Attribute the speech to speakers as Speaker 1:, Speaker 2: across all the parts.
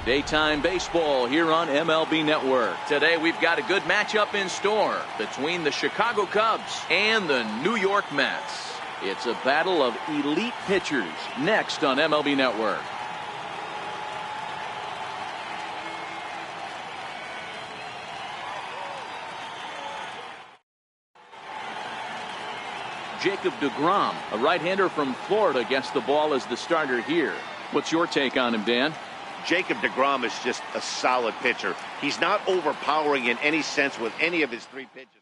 Speaker 1: Daytime baseball here on MLB Network. Today we've got a good matchup in store between the Chicago Cubs and the New York Mets. It's a battle of elite pitchers next on MLB Network. Jacob deGrom, a right-hander from Florida, gets the ball as the starter here. What's your take on him, Dan?
Speaker 2: Jacob deGrom is just a solid pitcher. He's not overpowering in any sense with any of his three pitches.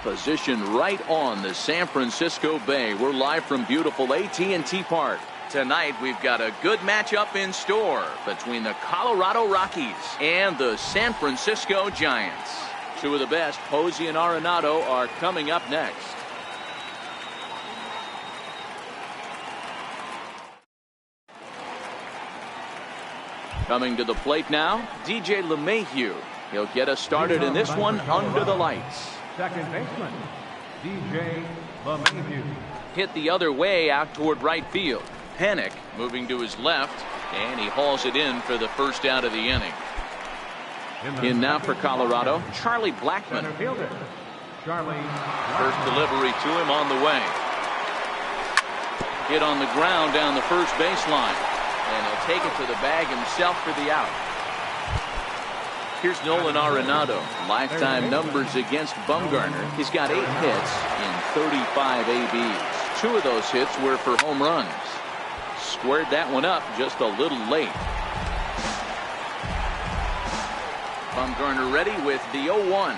Speaker 1: Positioned right on the San Francisco Bay. We're live from beautiful AT&T Park. Tonight we've got a good matchup in store between the Colorado Rockies and the San Francisco Giants. Two of the best, Posey and Arenado, are coming up next. Coming to the plate now, DJ-LeMahieu. He'll get us started in this one under the lights.
Speaker 3: Second baseman, DJ-LeMahieu.
Speaker 1: Hit the other way out toward right field. Panic moving to his left, and he hauls it in for the first out of the inning. In now for Colorado, Charlie Blackmon. First delivery to him on the way. Hit on the ground down the first baseline, and he'll take it to the bag himself for the out. Here's Nolan Arenado. Lifetime numbers against Bumgarner. He's got 8 hits in 35 ABs. 2 of those hits were for home runs. Squared that one up just a little late. Bumgarner ready with the 0-1.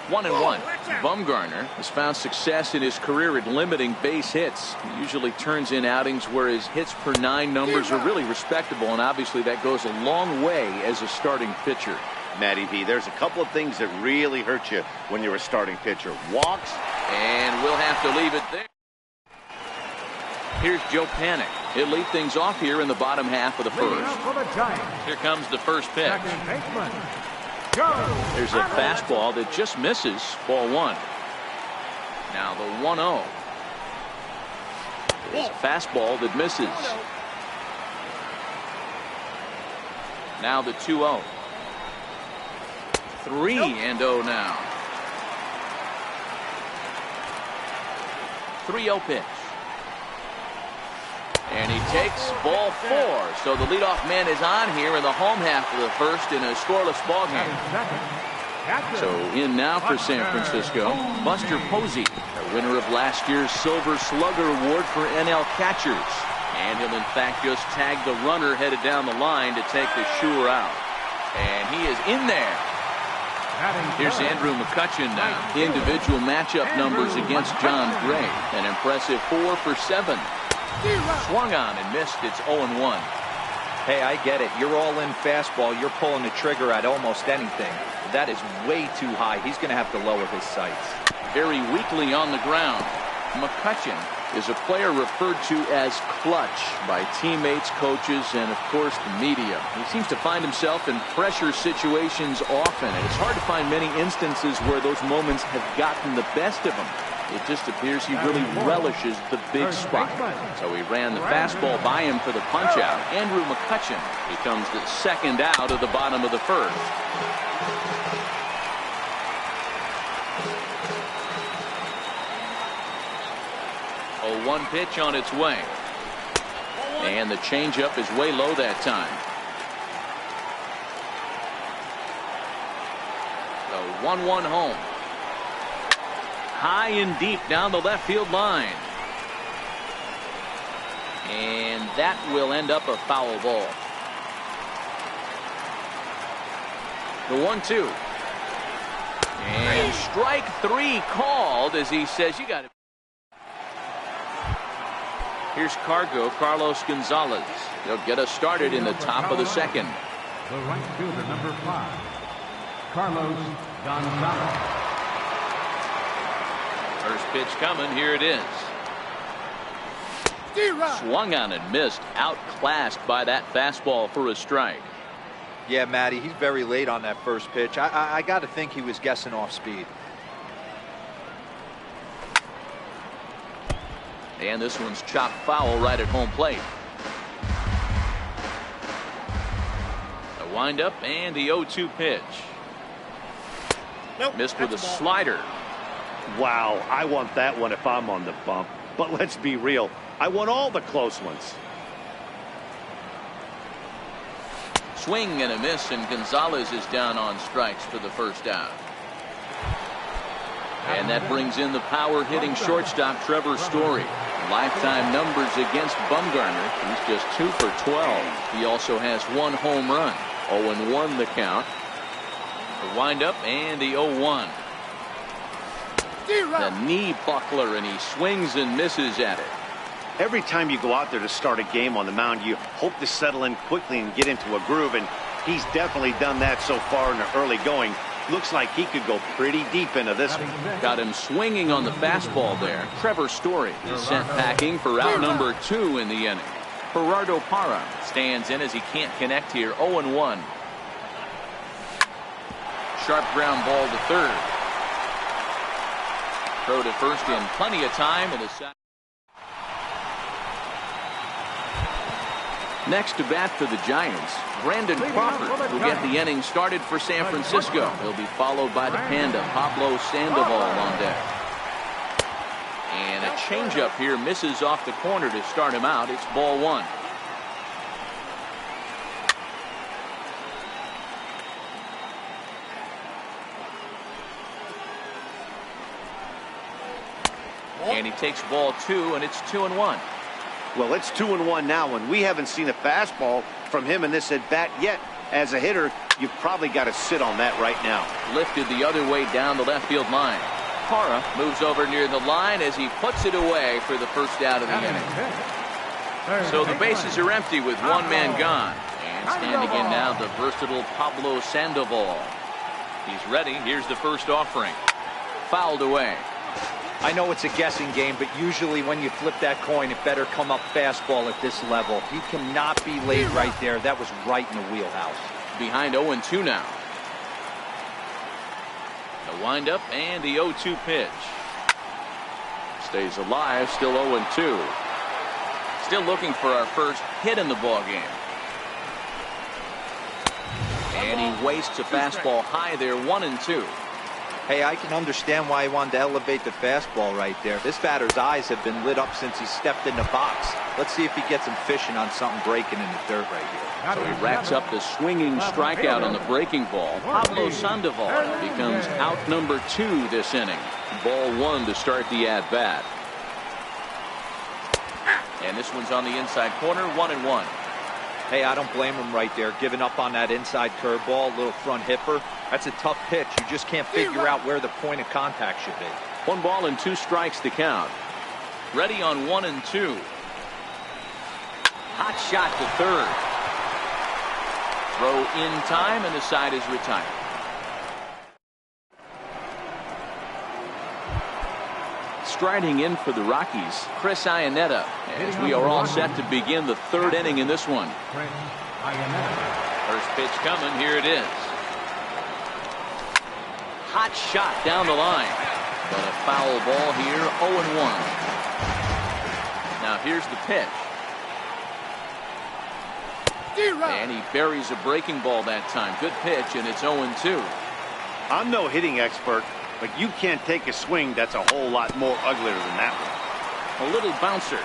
Speaker 1: 1-1. Bumgarner has found success in his career at limiting base hits. He usually turns in outings where his hits per 9 numbers are really respectable, and obviously that goes a long way as a starting pitcher.
Speaker 2: Matty V, there's a couple of things that really hurt you when you're a starting pitcher. Walks.
Speaker 1: And we'll have to leave it there. Here's Joe Panic. He'll lead things off here in the bottom half of the first. Here comes the first pitch. There's a fastball that just misses. Ball 1. Now the 1-0. It's a fastball that misses. Now the 2-0. 3-0 now. 3-0 pitch. And he takes ball 4. So the leadoff man is on here in the home half of the first in a scoreless ball game. So in now for San Francisco, Buster Posey, the winner of last year's Silver Slugger Award for NL catchers. And he'll in fact just tag the runner headed down the line to take the Shure out. And he is in there. Here's Andrew McCutchen now. The individual matchup numbers against John Gray. An impressive 4 for 7. Swung on and missed. It's 0-1.
Speaker 4: Hey, I get it. You're all in fastball. You're pulling the trigger at almost anything. That is way too high. He's going to have to lower his sights.
Speaker 1: Very weakly on the ground. McCutchen is a player referred to as clutch by teammates, coaches, and of course the media. He seems to find himself in pressure situations often, and it's hard to find many instances where those moments have gotten the best of him. It just appears he really relishes the big spot. So he ran the fastball by him for the punch out. Andrew McCutchen becomes the second out of the bottom of the first. A 1 pitch on its way. And the changeup is way low that time. The 1-1 home. High and deep down the left field line. And that will end up a foul ball. The 1-2. And strike 3 called as he says, you got it. Here's Carlos Gonzalez. They'll get us started in the top of the second.
Speaker 3: The right fielder, number 5, Carlos Gonzalez.
Speaker 1: First pitch coming. Here it is. Swung on and missed. Outclassed by that fastball for a strike.
Speaker 4: Yeah, Matty, he's very late on that first pitch. I got to think he was guessing off speed.
Speaker 1: And this one's chopped foul right at home plate. The windup and the 0-2 pitch.
Speaker 2: Nope,
Speaker 1: missed with a slider.
Speaker 2: Wow, I want that one if I'm on the bump. But let's be real, I want all the close ones.
Speaker 1: Swing and a miss, and Gonzalez is down on strikes for the first out. And that brings in the power-hitting shortstop Trevor Story. Lifetime numbers against Bumgarner. He's just 2 for 12. He also has 1 home run. 0-1 the count. The windup and the 0-1. The knee buckler, and he swings and misses at it.
Speaker 2: Every time you go out there to start a game on the mound, you hope to settle in quickly and get into a groove, and he's definitely done that so far in the early going. Looks like he could go pretty deep into this one.
Speaker 1: Got him swinging on the fastball there. Trevor Story is sent packing for out number 2 in the inning. Gerardo Parra stands in as he can't connect here. 0-1. Sharp ground ball to third. Throw to first in plenty of time, and a sack. Next to bat for the Giants, Brandon Crawford will get the inning started for San Francisco. He'll be followed by the Panda, Pablo Sandoval, on deck. And a changeup here misses off the corner to start him out. It's ball 1. And he takes ball 2, and it's 2-1.
Speaker 2: Well, it's 2-1 now, and we haven't seen a fastball from him in this at-bat yet. As a hitter, you've probably got to sit on that right now.
Speaker 1: Lifted the other way down the left field line. Parra moves over near the line as he puts it away for the first out of the inning. So the bases are empty with one man gone. And standing in now, the versatile Pablo Sandoval. He's ready. Here's the first offering. Fouled away.
Speaker 4: I know it's a guessing game, but usually when you flip that coin, it better come up fastball at this level. He cannot be laid right there. That was right in the wheelhouse.
Speaker 1: Behind 0-2 now. The windup and the 0-2 pitch. Stays alive, still 0-2. Still looking for our first hit in the ball game. And he wastes a fastball high there, 1-2.
Speaker 4: Hey, I can understand why he wanted to elevate the fastball right there. This batter's eyes have been lit up since he stepped in the box. Let's see if he gets him fishing on something breaking in the dirt right here.
Speaker 1: So he racks up the swinging strikeout on the breaking ball. Pablo Sandoval becomes out number 2 this inning. Ball 1 to start the at-bat. And this one's on the inside corner, 1-1.
Speaker 4: Hey, I don't blame him right there, giving up on that inside curveball, little front hipper. That's a tough pitch. You just can't figure out where the point of contact should be.
Speaker 1: 1 ball and 2 strikes to count. Ready on 1-2. Hot shot to third. Throw in time, and the side is retired. Striding in for the Rockies, Chris Iannetta, as we are all set to begin the 3rd inning in this one. First pitch coming, here it is. Hot shot down the line, but a foul ball here, 0-1. Now here's the pitch. And he buries a breaking ball that time. Good pitch, and it's 0-2.
Speaker 2: I'm no hitting expert, but you can't take a swing that's a whole lot more uglier than that one.
Speaker 1: A little bouncer.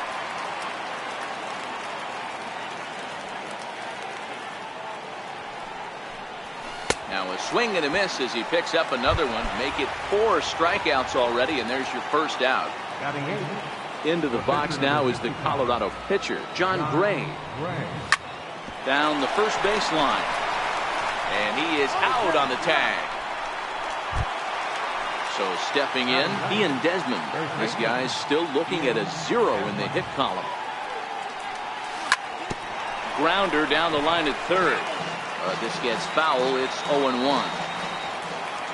Speaker 1: Now a swing and a miss as he picks up another one. Make it 4 strikeouts already, and there's your first out. Into the box now is the Colorado pitcher, John Gray. Down the first base line. And he is out on the tag. So stepping in, Ian Desmond. This guy's still looking at a 0 in the hit column. Grounder down the line at third. This gets foul. It's 0-1.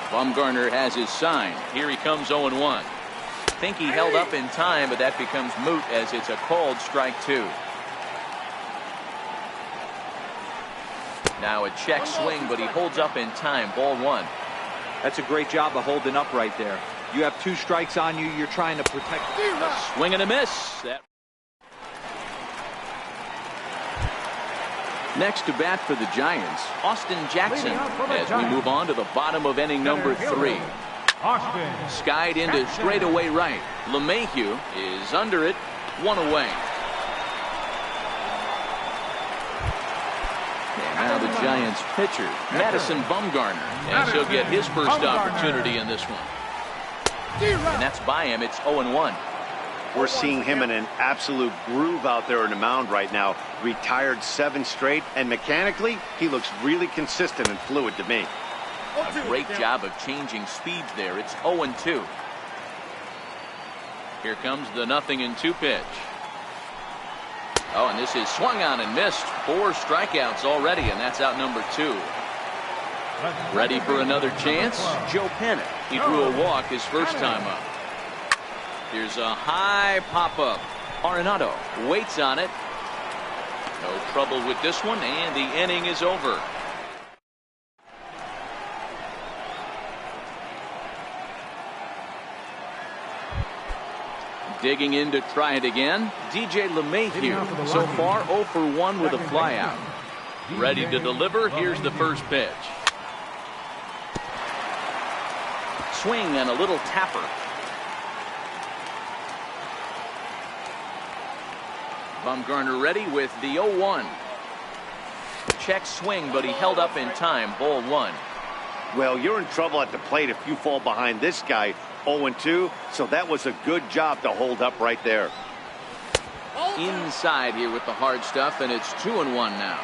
Speaker 1: Bumgarner has his sign. Here he comes, 0-1. Think he held up in time, but that becomes moot as it's a called strike 2. Now a check swing, but he holds up in time. Ball 1.
Speaker 4: That's a great job of holding up right there. You have 2 strikes on you. You're trying to protect.
Speaker 1: A swing and a miss. Next to bat for the Giants, Austin Jackson, as we move on to the bottom of inning number 3. Skied into straightaway right. LeMahieu is under it, 1 away. And now the Giants pitcher, Madison Bumgarner, as he'll get his first opportunity in this one. And that's by him. It's 0-1.
Speaker 2: We're seeing him in an absolute groove out there in the mound right now. Retired 7 straight, and mechanically, he looks really consistent and fluid to me.
Speaker 1: A great job of changing speeds there. It's 0-2. Here comes the 0-2 pitch. Oh, and this is swung on and missed. 4 strikeouts already, and that's out number 2. Ready for another chance? Joe Panic. He drew a walk his first time up. Here's a high pop-up. Arenado waits on it. No trouble with this one, and the inning is over. Digging in to try it again. DJ LeMahieu so far 0 for 1 with a flyout. Ready to deliver. Here's the first pitch. Swing and a little tapper. Bumgarner ready with the 0-1. Check swing, but he held up in time. Ball 1.
Speaker 2: Well, you're in trouble at the plate if you fall behind this guy. 0-2, so that was a good job to hold up right there.
Speaker 1: Inside here with the hard stuff, and it's 2-1 now.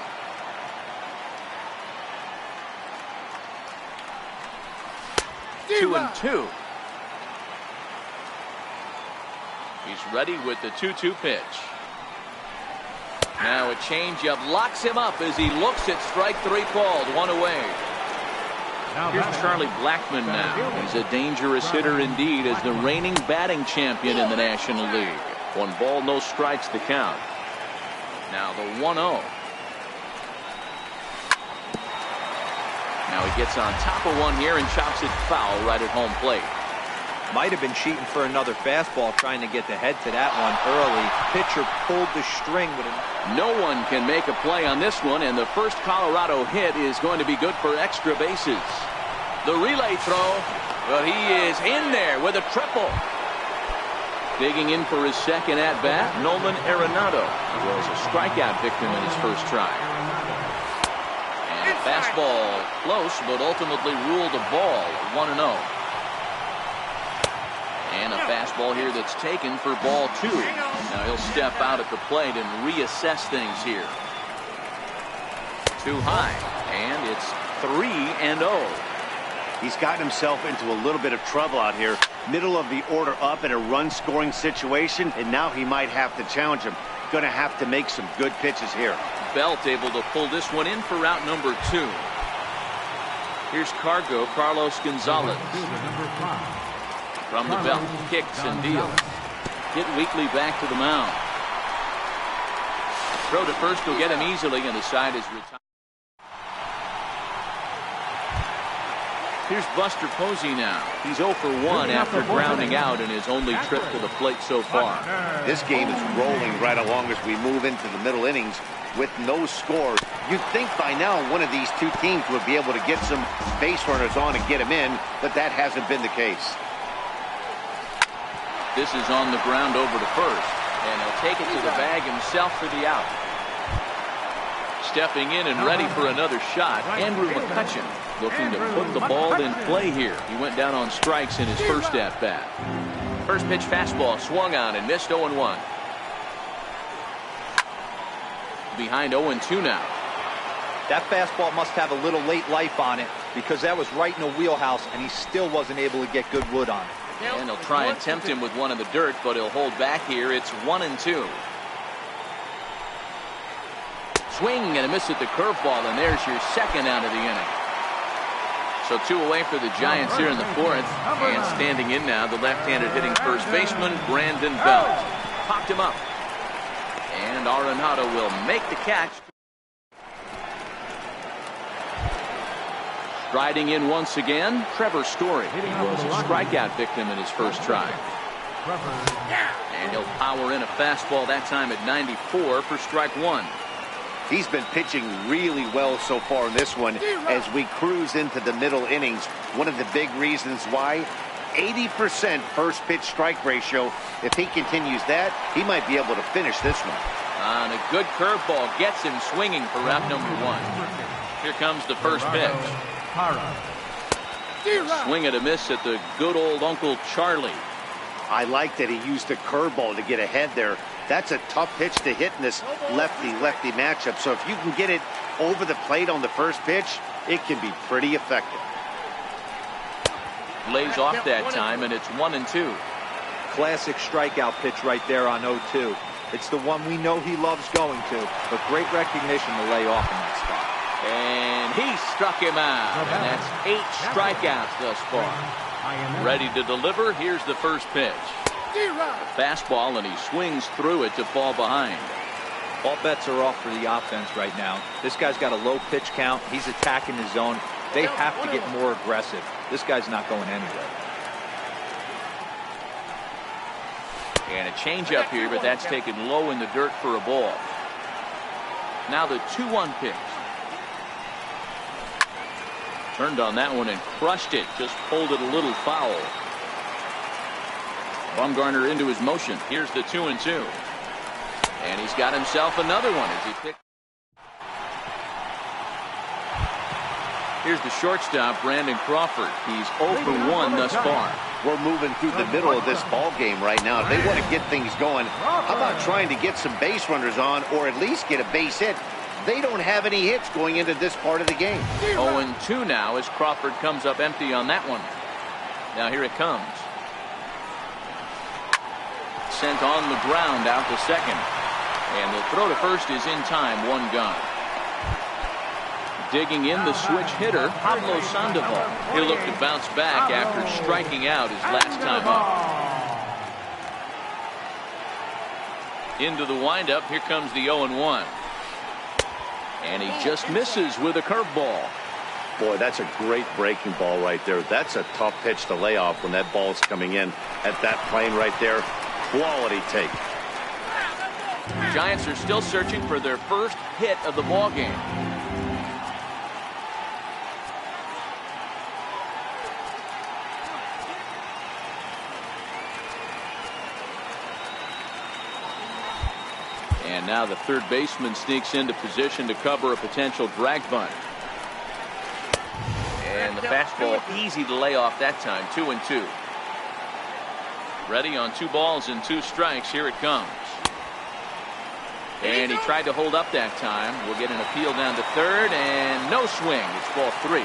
Speaker 1: Two and 2. He's ready with the 2-2 pitch. Now a changeup locks him up as he looks at strike 3 called. 1 away. Here's Charlie Blackmon now. He's a dangerous hitter indeed as the reigning batting champion in the National League. 1 ball, no strikes to count. Now the 1-0. Now he gets on top of one here and chops it foul right at home plate.
Speaker 4: Might have been cheating for another fastball, trying to get the head to that one early. Pitcher pulled the string with him.
Speaker 1: No one can make a play on this one, and the first Colorado hit is going to be good for extra bases. The relay throw, but he is in there with a triple. Digging in for his second at-bat, Nolan Arenado was a strikeout victim in his first try. And a fastball close, but ultimately ruled a ball. 1-0. And a fastball here that's taken for ball 2. Now he'll step out at the plate and reassess things here. Too high, and it's 3-0.
Speaker 2: He's gotten himself into a little bit of trouble out here. Middle of the order up in a run-scoring situation, and now he might have to challenge him. Going to have to make some good pitches here.
Speaker 1: Belt able to pull this one in for route number 2. Here's Carlos Gonzalez. From the belt, kicks and deals. Hit weakly back to the mound. Throw to first will get him easily, and the side is retired. Here's Buster Posey now. He's 0 for 1 after grounding out in his only trip to the plate so far.
Speaker 2: This game is rolling right along as we move into the middle innings with no scores. You'd think by now one of these two teams would be able to get some base runners on and get them in, but that hasn't been the case.
Speaker 1: This is on the ground over to first, and he'll take it to the bag himself for the out. Stepping in and ready for another shot, Andrew McCutchen looking to put the ball in play here. He went down on strikes in his first at-bat. First pitch fastball swung on and missed. 0-1. Behind 0-2 now.
Speaker 4: That fastball must have a little late life on it, because that was right in the wheelhouse, and he still wasn't able to get good wood on it.
Speaker 1: And he'll try and tempt him with one in the dirt, but he'll hold back here. It's 1-2. Swing and a miss at the curveball, and there's your second out of the inning. So 2 away for the Giants here in the 4th. And standing in now, the left-handed hitting first baseman, Brandon Belt. Popped him up. And Arenado will make the catch. Striding in once again, Trevor Story. He was a strikeout victim in his first try. And he'll power in a fastball that time at 94 for strike 1.
Speaker 2: He's been pitching really well so far in this one as we cruise into the middle innings. One of the big reasons why, 80% first pitch strike ratio. If he continues that, he might be able to finish this one.
Speaker 1: And a good curveball gets him swinging for route number 1. Here comes the first pitch. Swing and a miss at the good old Uncle Charlie.
Speaker 2: I like that he used the curveball to get ahead there. That's a tough pitch to hit in this lefty-lefty matchup. So if you can get it over the plate on the first pitch, it can be pretty effective.
Speaker 1: Lays off that time, and it's 1-2.
Speaker 4: Classic strikeout pitch right there on 0-2. It's the one we know he loves going to, but great recognition to lay off in that spot.
Speaker 1: And he struck him out. And that's 8 strikeouts thus far. Ready to deliver. Here's the first pitch. Fastball, and he swings through it to fall behind.
Speaker 4: All bets are off for the offense right now. This guy's got a low pitch count. He's attacking his zone. They have to get more aggressive. This guy's not going anywhere.
Speaker 1: And a changeup here, but that's taken low in the dirt for a ball. Now the 2-1 pitch. Turned on that one and crushed it. Just pulled it a little foul. Bumgarner into his motion. Here's the 2-2. And he's got himself another one as he picks. Here's the shortstop, Brandon Crawford. He's 0 for 1 thus far.
Speaker 2: We're moving through the middle of this ball game right now. If they want to get things going, how about trying to get some base runners on or at least get a base hit? They don't have any hits going into this part of the game.
Speaker 1: 0-2 now as Crawford comes up empty on that one. Now here it comes. Sent on the ground out to second. And the throw to first is in time, 1 gone. Digging in the switch hitter, Pablo Sandoval. He'll look to bounce back after striking out his last time up. Into the windup, here comes the 0-1. And he just misses with a curveball.
Speaker 2: Boy, that's a great breaking ball right there. That's a tough pitch to lay off when that ball's coming in at that plane right there. Quality take.
Speaker 1: Giants are still searching for their first hit of the ball game. And now the third baseman sneaks into position to cover a potential drag bunt. And the fastball easy to lay off that time. 2-2. Ready on 2 balls and 2 strikes. Here it comes. And he tried to hold up that time. We'll get an appeal down to third, and no swing. It's ball 3.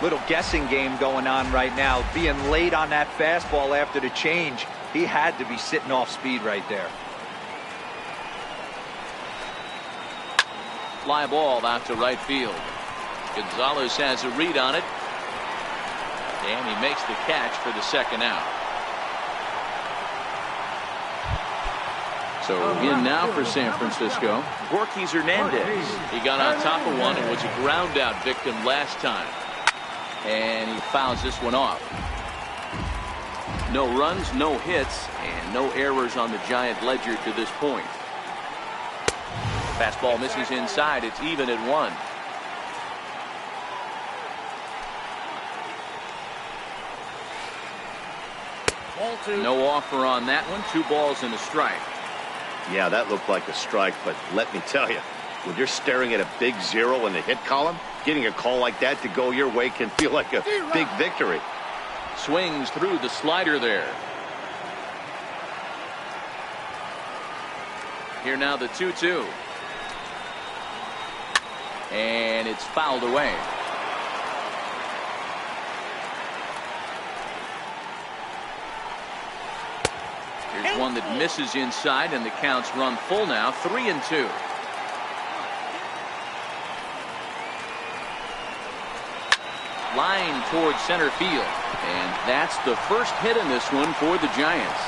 Speaker 4: Little guessing game going on right now. Being late on that fastball after the change. He had to be sitting off speed right there.
Speaker 1: Fly ball out to right field. Gonzalez has a read on it. And he makes the catch for the second out. So in now for San Francisco, Gorky Hernandez. He got on top of one and was a ground out victim last time. And he fouls this one off. No runs, no hits, and no errors on the Giant ledger to this point. Fastball misses inside. It's even at 1. No offer on that one. 2 balls and a strike.
Speaker 2: Yeah, that looked like a strike, but let me tell you, when you're staring at a big 0 in the hit column, getting a call like that to go your way can feel like a big victory.
Speaker 1: Swings through the slider there. Here now the 2-2. And it's fouled away. Here's one that misses inside, and the counts run full now. 3-2. Line towards center field. And that's the first hit in this one for the Giants.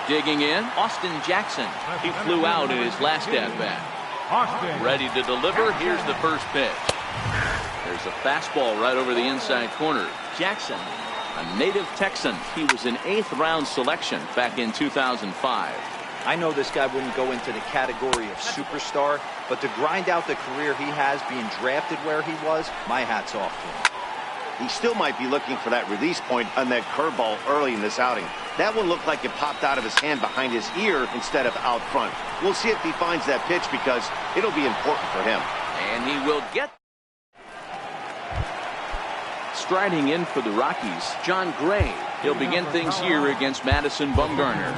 Speaker 1: Digging in, Austin Jackson. He flew out in his last at-bat. Ready to deliver. Here's the first pitch. There's a fastball right over the inside corner. Jackson, a native Texan. He was an 8th round selection back in 2005.
Speaker 4: I know this guy wouldn't go into the category of superstar, but to grind out the career he has being drafted where he was, my hat's off to him.
Speaker 2: He still might be looking for that release point on that curveball early in this outing. That one looked like it popped out of his hand behind his ear instead of out front. We'll see if he finds that pitch because it'll be important for him.
Speaker 1: And he will get. Striding in for the Rockies, John Gray. He'll begin things here against Madison Bumgarner.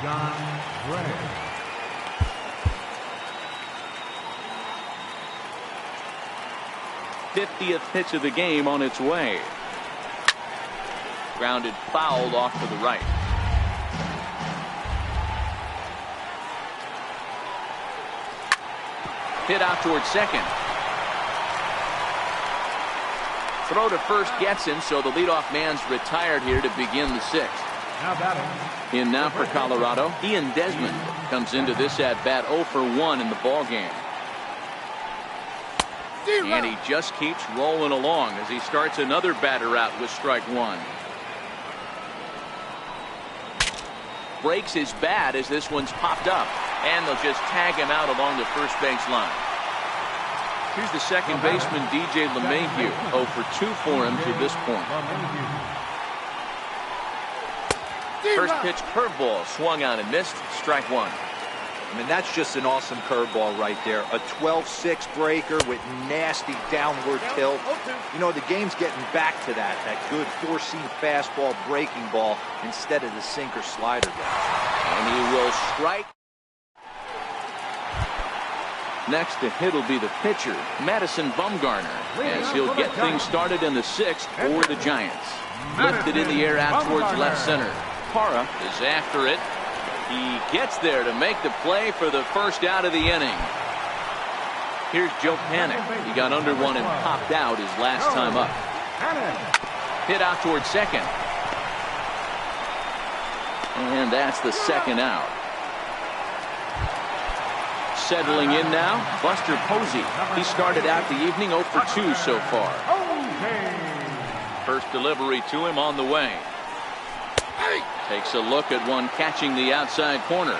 Speaker 3: John Gray.
Speaker 1: 50th pitch of the game on its way. Grounded foul off to the right. Hit out towards second. Throw to first gets him, so the leadoff man's retired here to begin the sixth.
Speaker 3: Now batting.
Speaker 1: In now for Colorado, Ian Desmond comes into this at-bat 0 for 1 in the ballgame. And he just keeps rolling along as he starts another batter out with strike one. Breaks his bat as this one's popped up, and they'll just tag him out along the first base line. Here's the second baseman, DJ LeMahieu, 0 for 2 for him to this point. First pitch curveball swung on and missed. Strike one.
Speaker 4: I mean, that's just an awesome curveball right there. A 12-6 breaker with nasty downward tilt. You know, the game's getting back to that good four-seam fastball breaking ball instead of the sinker slider guy.
Speaker 1: And he will strike. Next to hit will be the pitcher, Madison Bumgarner, as he'll get things started in the sixth for the Giants. Lifted in the air out towards left center. Parra is after it. He gets there to make the play for the first out of the inning. Here's Joe Panik. He got under one and popped out his last time up. Hit out towards second. And that's the second out. Settling in now, Buster Posey. He started out the evening 0 for 2 so far. First delivery to him on the way. Takes a look at one catching the outside corner.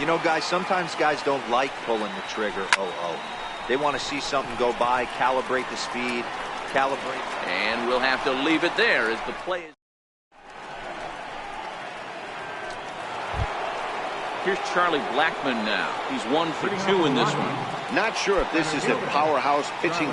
Speaker 4: You know, guys, sometimes guys don't like pulling the trigger 0-0. They want to see something go by, calibrate the speed, calibrate.
Speaker 1: And we'll have to leave it there as the play is. Here's Charlie Blackmon now. He's 1 for 2 in this one.
Speaker 2: Not sure if this is a powerhouse pitching.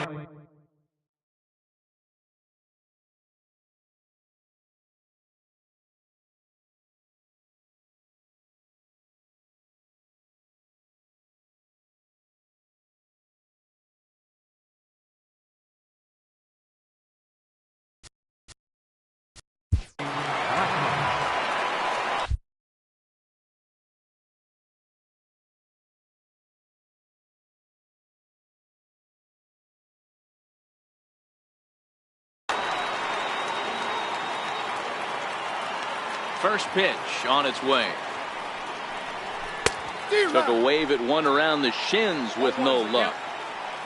Speaker 1: First pitch on its way. Took a wave at one around the shins with no luck.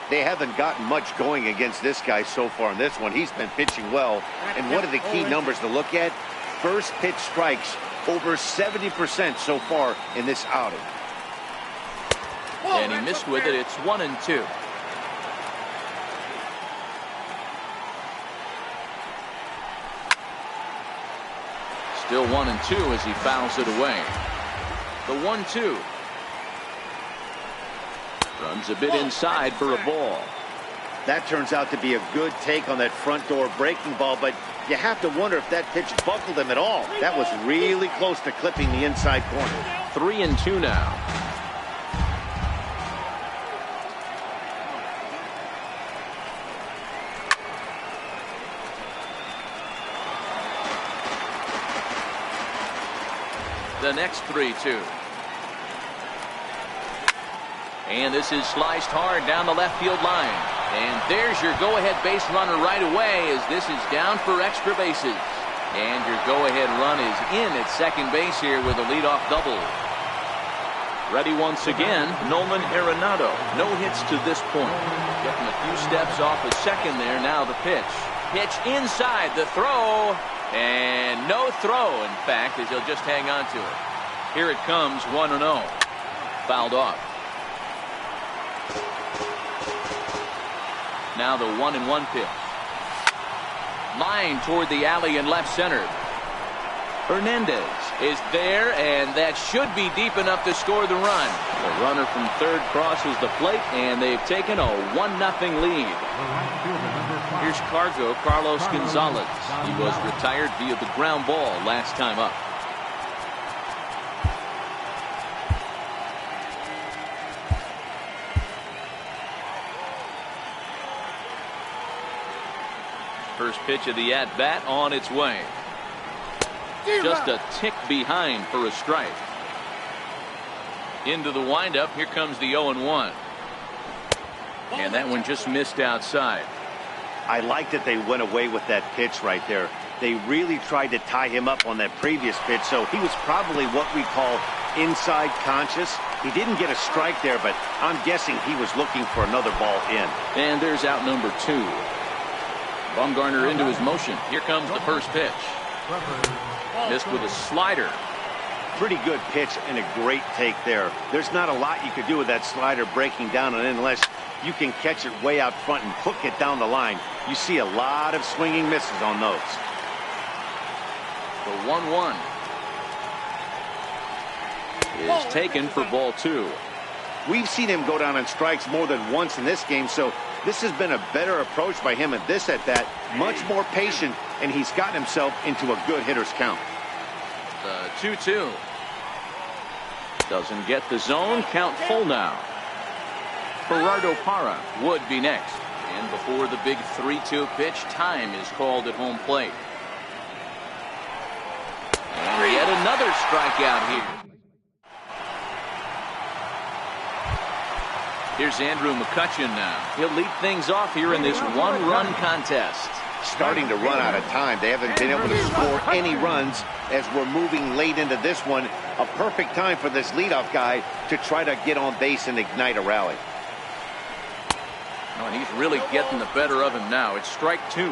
Speaker 2: They haven't gotten much going against this guy so far in this one. He's been pitching well. And one of the key numbers to look at, first pitch strikes over 70% so far in this outing.
Speaker 1: And he missed with it. It's 1-2. Still 1-2 as he fouls it away. The 1-2. Runs a bit inside for a ball.
Speaker 2: That turns out to be a good take on that front door breaking ball, but you have to wonder if that pitch buckled him at all. That was really close to clipping the inside corner.
Speaker 1: 3-2 now. The next 3-2. And this is sliced hard down the left field line. And there's your go-ahead base runner right away as this is down for extra bases. And your go-ahead run is in at second base here with a leadoff double. Ready once again, Nolan Arenado. No hits to this point. Getting a few steps off of second there. Now the pitch. Pitch inside, the throw. And no throw, in fact, as he'll just hang on to it. Here it comes, 1-0. Fouled off. Now the 1-1 pitch. Line toward the alley in left center. Hernandez is there, and that should be deep enough to score the run. The runner from third crosses the plate, and they've taken a 1-0 lead. Here's Cargo Carlos Gonzalez. He was retired via the ground ball last time up. First pitch of the at-bat on its way. Just a tick behind for a strike. Into the windup. Here comes the 0-1. And that one just missed outside.
Speaker 2: I like that they went away with that pitch right there. They really tried to tie him up on that previous pitch, so he was probably what we call inside conscious. He didn't get a strike there, but I'm guessing he was looking for another ball in.
Speaker 1: And there's out number 2. Bumgarner into his motion. Here comes the first pitch. Missed with a slider.
Speaker 2: Pretty good pitch and a great take there. There's not a lot you could do with that slider breaking down and in unless you can catch it way out front and hook it down the line. You see a lot of swinging misses on those.
Speaker 1: The 1-1 is taken for ball 2.
Speaker 2: We've seen him go down on strikes more than once in this game, so this has been a better approach by him at this at-bat. Much more patient, and he's gotten himself into a good hitter's count.
Speaker 1: The 2-2. Doesn't get the zone. Count full now. Gerardo Parra would be next. And before the big 3-2 pitch, time is called at home plate. And yet another strikeout here. Here's Andrew McCutchen now. He'll lead things off here in this one-run contest.
Speaker 2: Starting to run out of time. They haven't been able to score any runs as we're moving late into this one. A perfect time for this leadoff guy to try to get on base and ignite a rally.
Speaker 1: Oh, and he's really getting the better of him now. It's strike 2.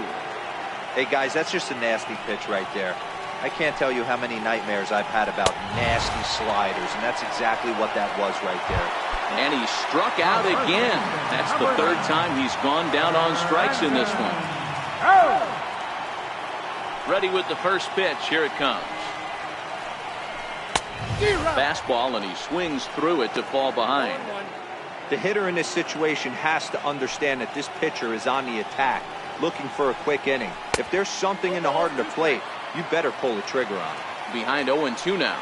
Speaker 4: Hey, guys, that's just a nasty pitch right there. I can't tell you how many nightmares I've had about nasty sliders, and that's exactly what that was right there.
Speaker 1: And he struck out again. That's the 3rd time he's gone down on strikes in this one. Ready with the first pitch. Here it comes. Fastball, and he swings through it to fall behind.
Speaker 4: The hitter in this situation has to understand that this pitcher is on the attack, looking for a quick inning. If there's something in the heart of the plate, you better pull the trigger on it.
Speaker 1: Behind 0-2 now.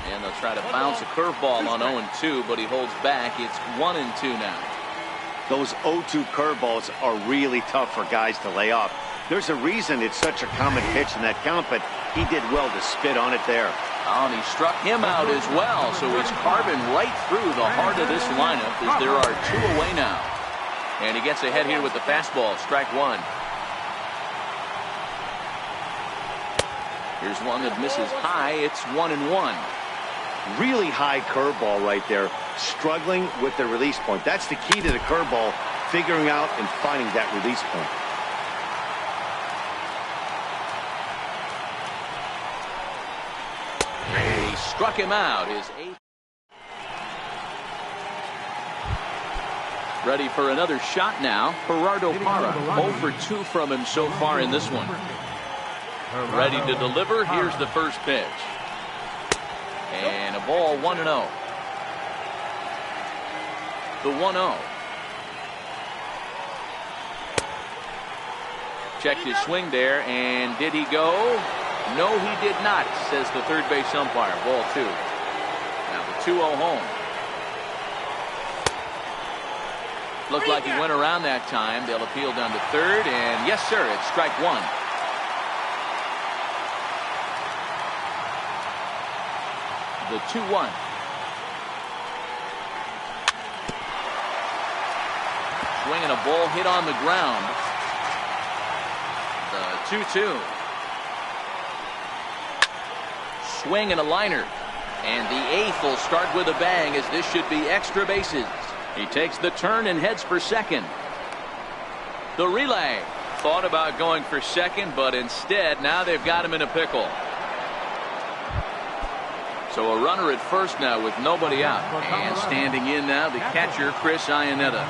Speaker 1: And they'll try to bounce a curveball on 0-2, but he holds back. It's 1-2 now.
Speaker 2: Those 0-2 curveballs are really tough for guys to lay off. There's a reason it's such a common pitch in that count, but he did well to spit on it there.
Speaker 1: Oh, and he struck him out as well, so he's carving right through the heart of this lineup as there are 2 away now. And he gets ahead here with the fastball, strike 1. Here's one that misses high. It's 1-1.
Speaker 2: Really high curveball right there. Struggling with the release point. That's the key to the curveball, figuring out and finding that release point.
Speaker 1: He struck him out. His 8th. Ready for another shot now. Gerardo Parra, 0 for 2 from him so far in this one. Ready to deliver. Here's the first pitch. And a ball 1-0. The 1-0. Checked his swing there, and did he go? No, he did not, says the third base umpire. Ball 2. Now the 2-0 home. Looked like he went around that time. They'll appeal down to third, and yes, sir, it's strike 1. The 2-1. Swinging a ball hit on the ground. The 2-2. Swing and a liner. And the 8th will start with a bang as this should be extra bases. He takes the turn and heads for second. The relay. Thought about going for second, but instead now they've got him in a pickle. So a runner at first now with nobody out. And standing in now, the catcher, Chris Iannetta.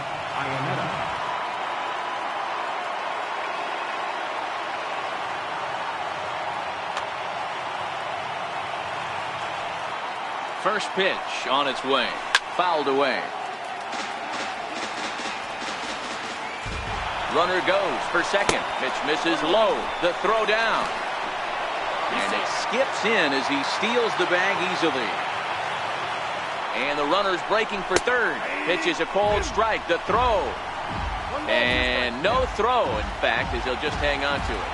Speaker 1: First pitch on its way. Fouled away. Runner goes for second. Pitch misses low. The throw down. And it skips in as he steals the bag easily. And the runner's breaking for third. Pitch is a cold strike. The throw. And no throw, in fact, as he'll just hang on to it.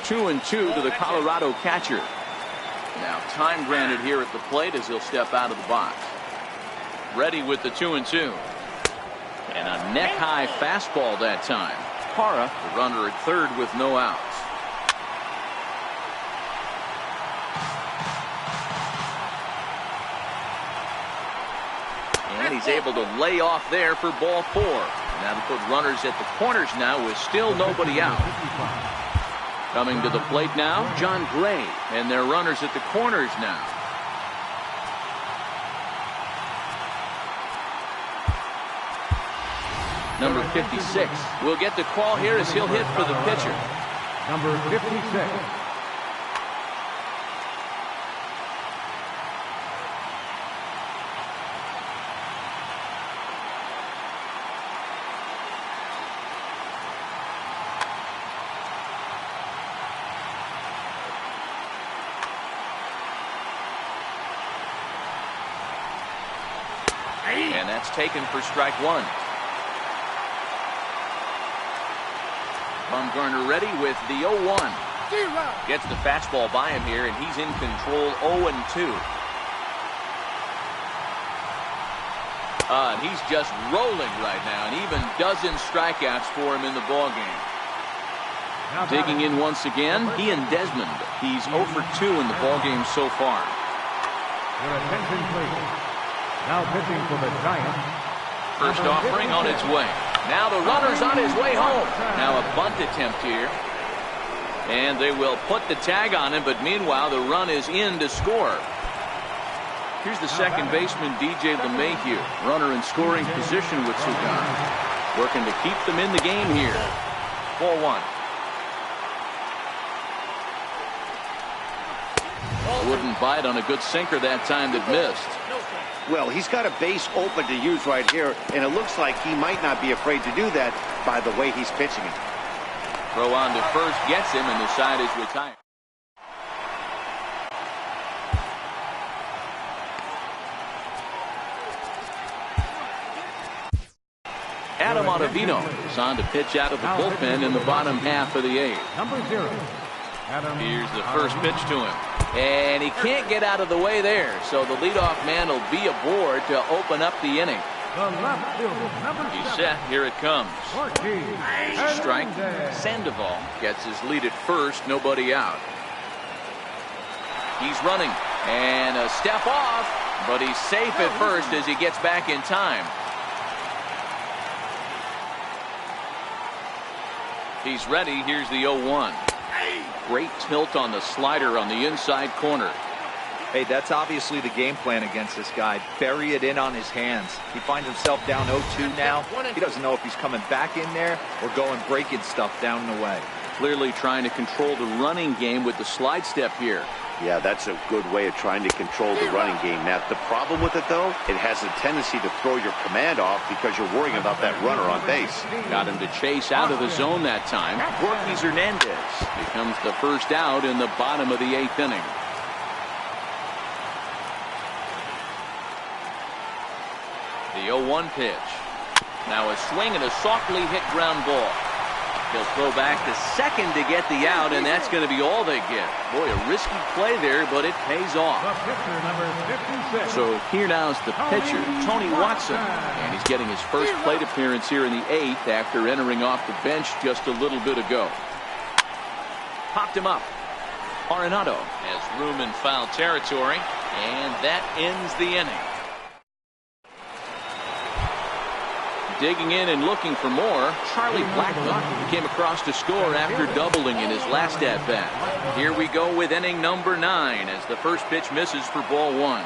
Speaker 1: 2-2 to the Colorado catcher. Now time granted here at the plate as he'll step out of the box. Ready with the 2-2. And a neck-high fastball that time. Parra, the runner at third with no outs. And he's able to lay off there for ball 4. That'll put runners at the corners now with still nobody out. Coming to the plate now, John Gray, and their runners at the corners now. Number 56 will get the call here as he'll hit for the pitcher.
Speaker 3: Number 56.
Speaker 1: And that's taken for strike 1. Bumgarner ready with the 0-1. Gets the fastball by him here, and he's in control 0-2. And he's just rolling right now, and even dozen strikeouts for him in the ballgame. Digging in once again, he and Desmond. He's 0 for 2 in the ballgame so far.
Speaker 3: Your attention, please. Now pitching for the Giants.
Speaker 1: First offering on its way. Now the runner's on his way home. Now a bunt attempt here. And they will put the tag on him, but meanwhile the run is in to score. Here's the second baseman, DJ LeMahieu. Runner in scoring position with Sugan. Working to keep them in the game here. 4-1. Wouldn't bite on a good sinker that time that missed.
Speaker 2: Well, he's got a base open to use right here, and it looks like he might not be afraid to do that by the way he's pitching it.
Speaker 1: Throw on to first gets him, and the side is retired. Adam Ottavino is on to pitch out of the bullpen in the bottom half of the 8th.
Speaker 3: Number 0.
Speaker 1: Here's the first pitch to him. And he can't get out of the way there, so the leadoff man will be aboard to open up the inning.
Speaker 3: The left fielder, number 7.
Speaker 1: He's set. Here it comes. Strike. Sandoval gets his lead at first. Nobody out. He's running. And a step off, but he's safe at first as he gets back in time. He's ready. Here's the 0-1. Great tilt on the slider on the inside corner.
Speaker 4: Hey, that's obviously the game plan against this guy. Bury it in on his hands. He finds himself down 0-2 now. He doesn't know if he's coming back in there or going breaking stuff down and away.
Speaker 1: Clearly trying to control the running game with the slide step here.
Speaker 2: Yeah, that's a good way of trying to control the running game, Matt. The problem with it, though, it has a tendency to throw your command off because you're worrying about that runner on base.
Speaker 1: Got him to chase out of the zone that time. Yorkis Hernandez becomes the first out in the bottom of the 8th inning. The 0-1 pitch. Now a swing and a softly hit ground ball. He'll throw back to second to get the out, and that's going to be all they get. Boy, a risky play there, but it pays off.
Speaker 3: The pitcher, number 56.
Speaker 1: So here now is the pitcher, Tony Watson. And he's getting his first plate appearance here in the 8th after entering off the bench just a little bit ago. Popped him up. Arenado has room in foul territory, and that ends the inning. Digging in and looking for more, Charlie Blackmon came across to score after doubling in his last at-bat. Here we go with inning number 9 as the first pitch misses for ball 1.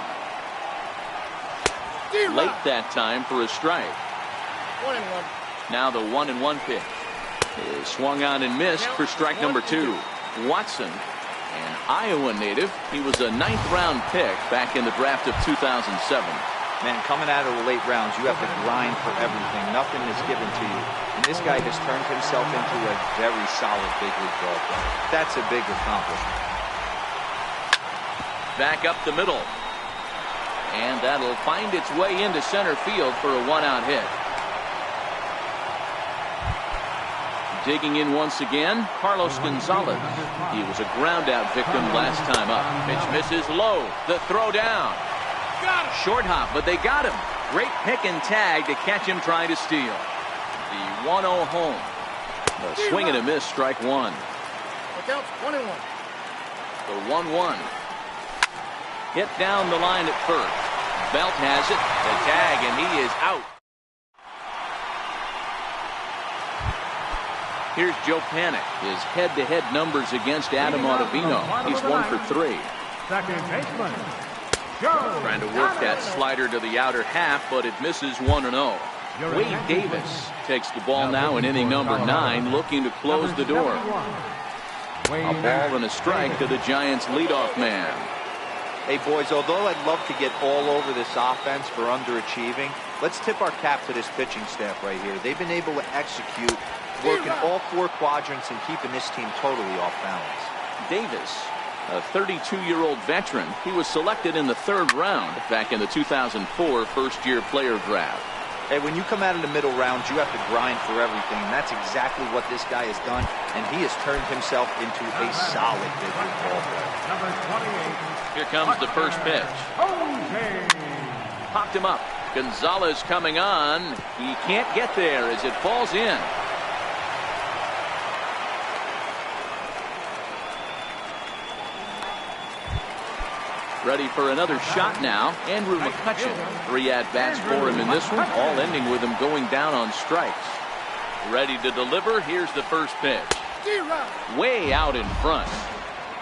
Speaker 1: Late that time for a strike. 1-1. Now the 1-1 pitch is swung on and missed for strike number 2. Watson, an Iowa native. He was a 9th-round pick back in the draft of 2007.
Speaker 4: Man, coming out of the late rounds, you have to grind for everything. Nothing is given to you. And this guy has turned himself into a very solid big league ball player. That's a big accomplishment.
Speaker 1: Back up the middle. And that'll find its way into center field for a one-out hit. Digging in once again, Carlos Gonzalez. He was a ground-out victim last time up. Pitch misses low. The throw down. Short hop, but they got him. Great pick and tag to catch him trying to steal. The 1-0 home. A swing and a miss, strike one.
Speaker 5: Look out, 1-1.
Speaker 1: The 1-1. Hit down the line at first. Belt has it. The tag, and he is out. Here's Joe Panik. His head-to-head numbers against Adam Ottavino. He's 1 for 3.
Speaker 3: Second baseman, Joe.
Speaker 1: Trying to work that slider to the outer half, but it misses 1-0. Wade Davis takes the ball now in inning number 9, looking to close the door. A ball and a strike to the Giants' leadoff man.
Speaker 4: Hey, boys, although I'd love to get all over this offense for underachieving, let's tip our cap to this pitching staff right here. They've been able to execute, working all 4 quadrants and keeping this team totally off balance.
Speaker 1: Davis, a 32-year-old veteran, he was selected in the 3rd round back in the 2004 first-year player draft.
Speaker 4: Hey, when you come out of the middle rounds, you have to grind for everything. And that's exactly what this guy has done, and he has turned himself into a solid big league ball player.
Speaker 3: Number 28.
Speaker 1: Here comes the first pitch. Popped him up. Gonzalez coming on. He can't get there as it falls in. Ready for another shot now. Andrew McCutchen. 3 at-bats for him in this one, all ending with him going down on strikes. Ready to deliver. Here's the first pitch. Way out in front.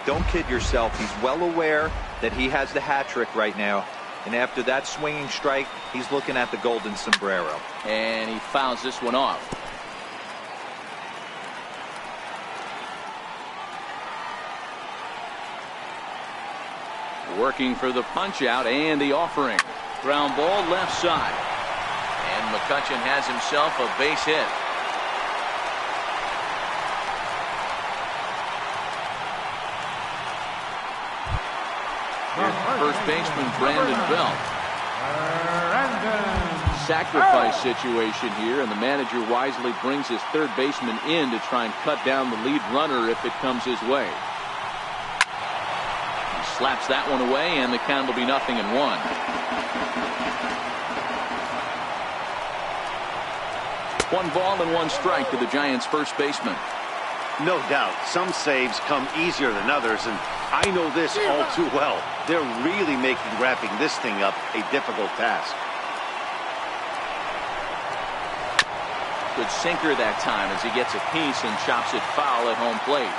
Speaker 4: Don't kid yourself. He's well aware that he has the hat trick right now. And after that swinging strike, he's looking at the golden sombrero.
Speaker 1: And he fouls this one off. Working for the punch out and the offering. Ground ball left side. And McCutchen has himself a base hit. Here's first baseman Brandon Belt. Sacrifice situation here, and the manager wisely brings his 3rd baseman in to try and cut down the lead runner if it comes his way. Slaps that one away, and the count will be 0-1. 1 ball and 1 strike to the Giants' first baseman.
Speaker 2: No doubt, some saves come easier than others, and I know this all too well. They're really making wrapping this thing up a difficult task.
Speaker 1: Good sinker that time as he gets a piece and chops it foul at home plate.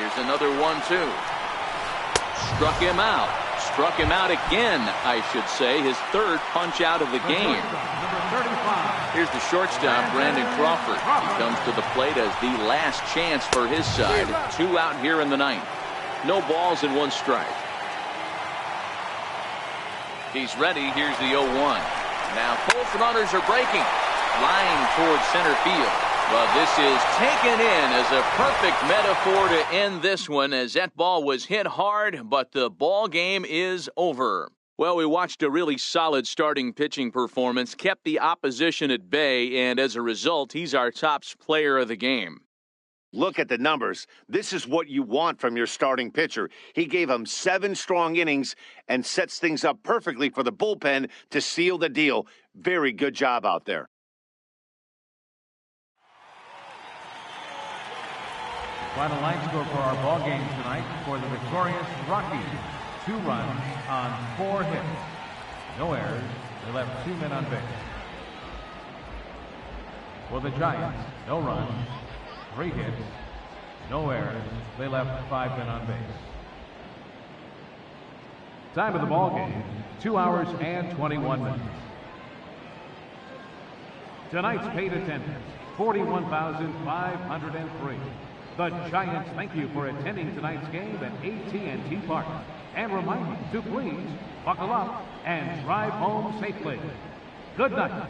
Speaker 1: Here's another 1-2. Struck him out. Struck him out again, I should say. His 3rd punch out of the game. Here's the shortstop, Brandon Crawford. He comes to the plate as the last chance for his side. 2 out here in the 9th. No balls and 1 strike. He's ready. Here's the 0-1. Now both runners are breaking. Line towards center field. But this is taken in as a perfect metaphor to end this one, as that ball was hit hard, but the ball game is over. Well, we watched a really solid starting pitching performance, kept the opposition at bay, and as a result, he's our top player of the game.
Speaker 2: Look at the numbers. This is what you want from your starting pitcher. He gave him 7 strong innings and sets things up perfectly for the bullpen to seal the deal. Very good job out there.
Speaker 3: Final line score for our ball game tonight for the victorious Rockies. 2 runs on 4 hits. No errors. They left 2 men on base. For the Giants, no runs, 3 hits, no errors. They left 5 men on base. Time of the ball game, 2 hours and 21 minutes. Tonight's paid attendance, 41,503. The Giants thank you for attending tonight's game at AT&T Park, and remind you to please buckle up and drive home safely. Good night.